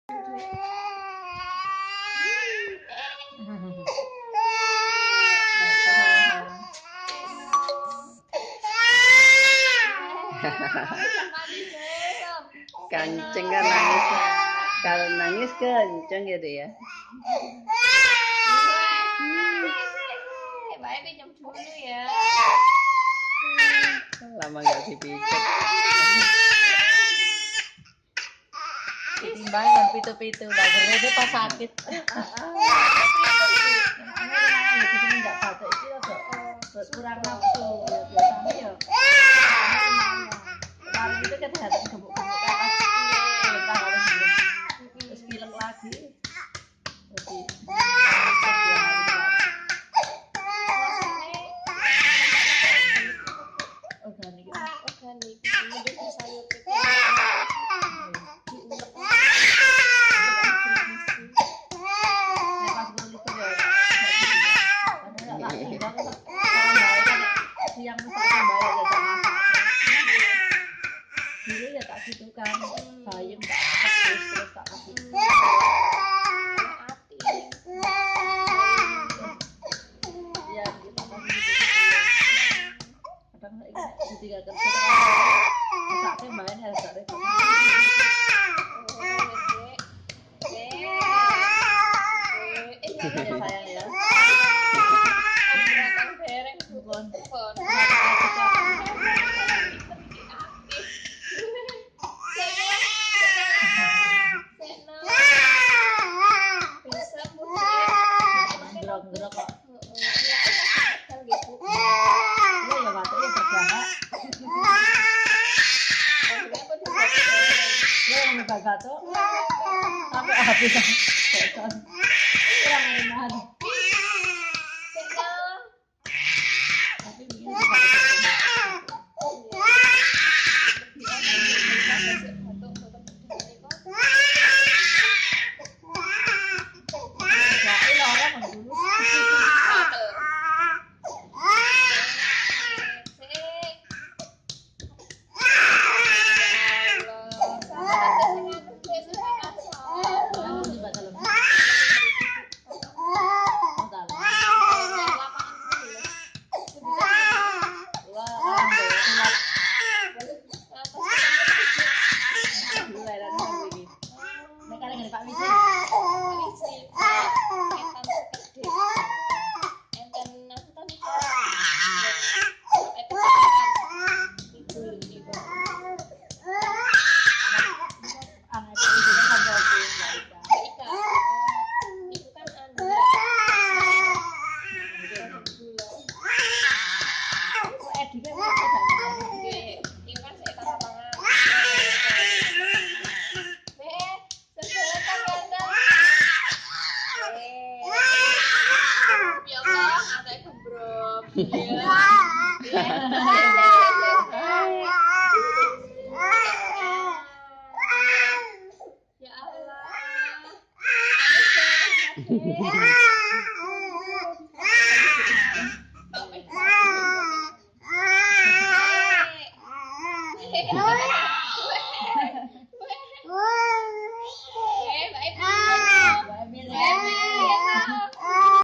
Kenceng kan nangis. Kalau nangis kenceng gitu ya. Baik pinjam dulu ya. Lama nggak dipijat. Timbangan pitu-pitu udah gede pas sakit. Enggak batuk itu tuh kurang nafsu biasanya ya. Kemarin itu kesehatan gemuk-gemuk kita harus terus pilek lagi. Jadi organik. Kemudian sayur itu. Yang masakan bayar ya tak masak dulu ya tak gitu kan bayam tak habis terus tak kasih ya kita kasih kadang jadi gak kerja masaknya main ya tak repot ya sayang ya gerok kok ya batuknya berjarak ya yang batuk sampai habis kurang enak